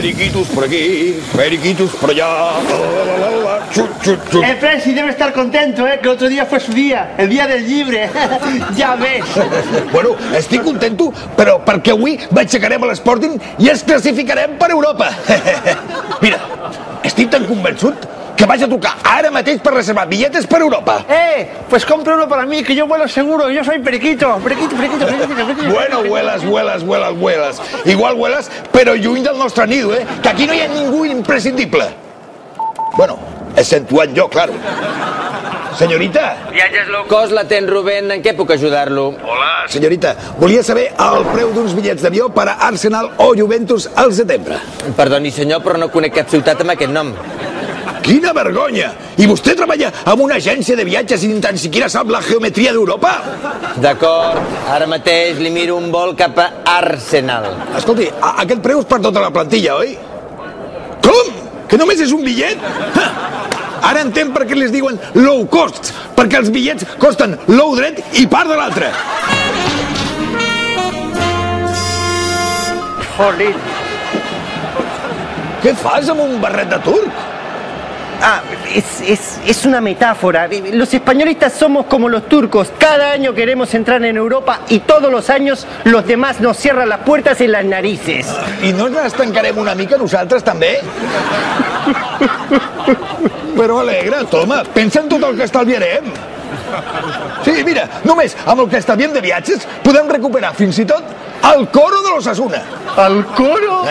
Periquitos por aquí, periquitos por allá. El Presi debe estar contento, que el otro día fue su día, el día del llibre. Ja ves. Bueno, estic contento, però perquè avui aixecarem a l'Sporting i ens classificarem per Europa. Mira, estic tan convençut que vaig a trucar ara mateix per reservar billetes per Europa. Pues compra uno para mí, que yo vuelo seguro, yo soy periquito. Periquito. Bueno, vuelas. Igual vuelas, però lluny del nostre nido, que aquí no hi ha ningú imprescindible. Bueno, exceptuant jo, claro. Senyorita. Viatges low cost, l'atén Rubén, en què puc ajudar-lo? Hola, senyorita. Volia saber el preu d'uns bitllets d'avió per a Arsenal o Juventus al setembre. Perdoni, senyor, però no conec cap ciutat amb aquest nom. Quina vergonya! I vostè treballa en una agència de viatges i ni tan siquiera sap la geometria d'Europa? D'acord, ara mateix li miro un vol cap a Arsenal. Escolti, aquest preu és per tota la plantilla, oi? Com? Que només és un bitllet? Ara entenc per què les diuen low cost, perquè els bitllets costen low dret i part de l'altre. Jolín. Què fas amb un barret de turc? Es una metáfora. Los españolistas somos como los turcos. Cada año queremos entrar en Europa y todos los años los demás nos cierran las puertas en las narices. I no ens tancarem una mica nosaltres, també? Però alegra't, home, pensa en tot el que estalviarem. Sí, mira, només amb el que estalviem de viatges podem recuperar fins i tot el coro de l'Osasuna. ¿Al coro?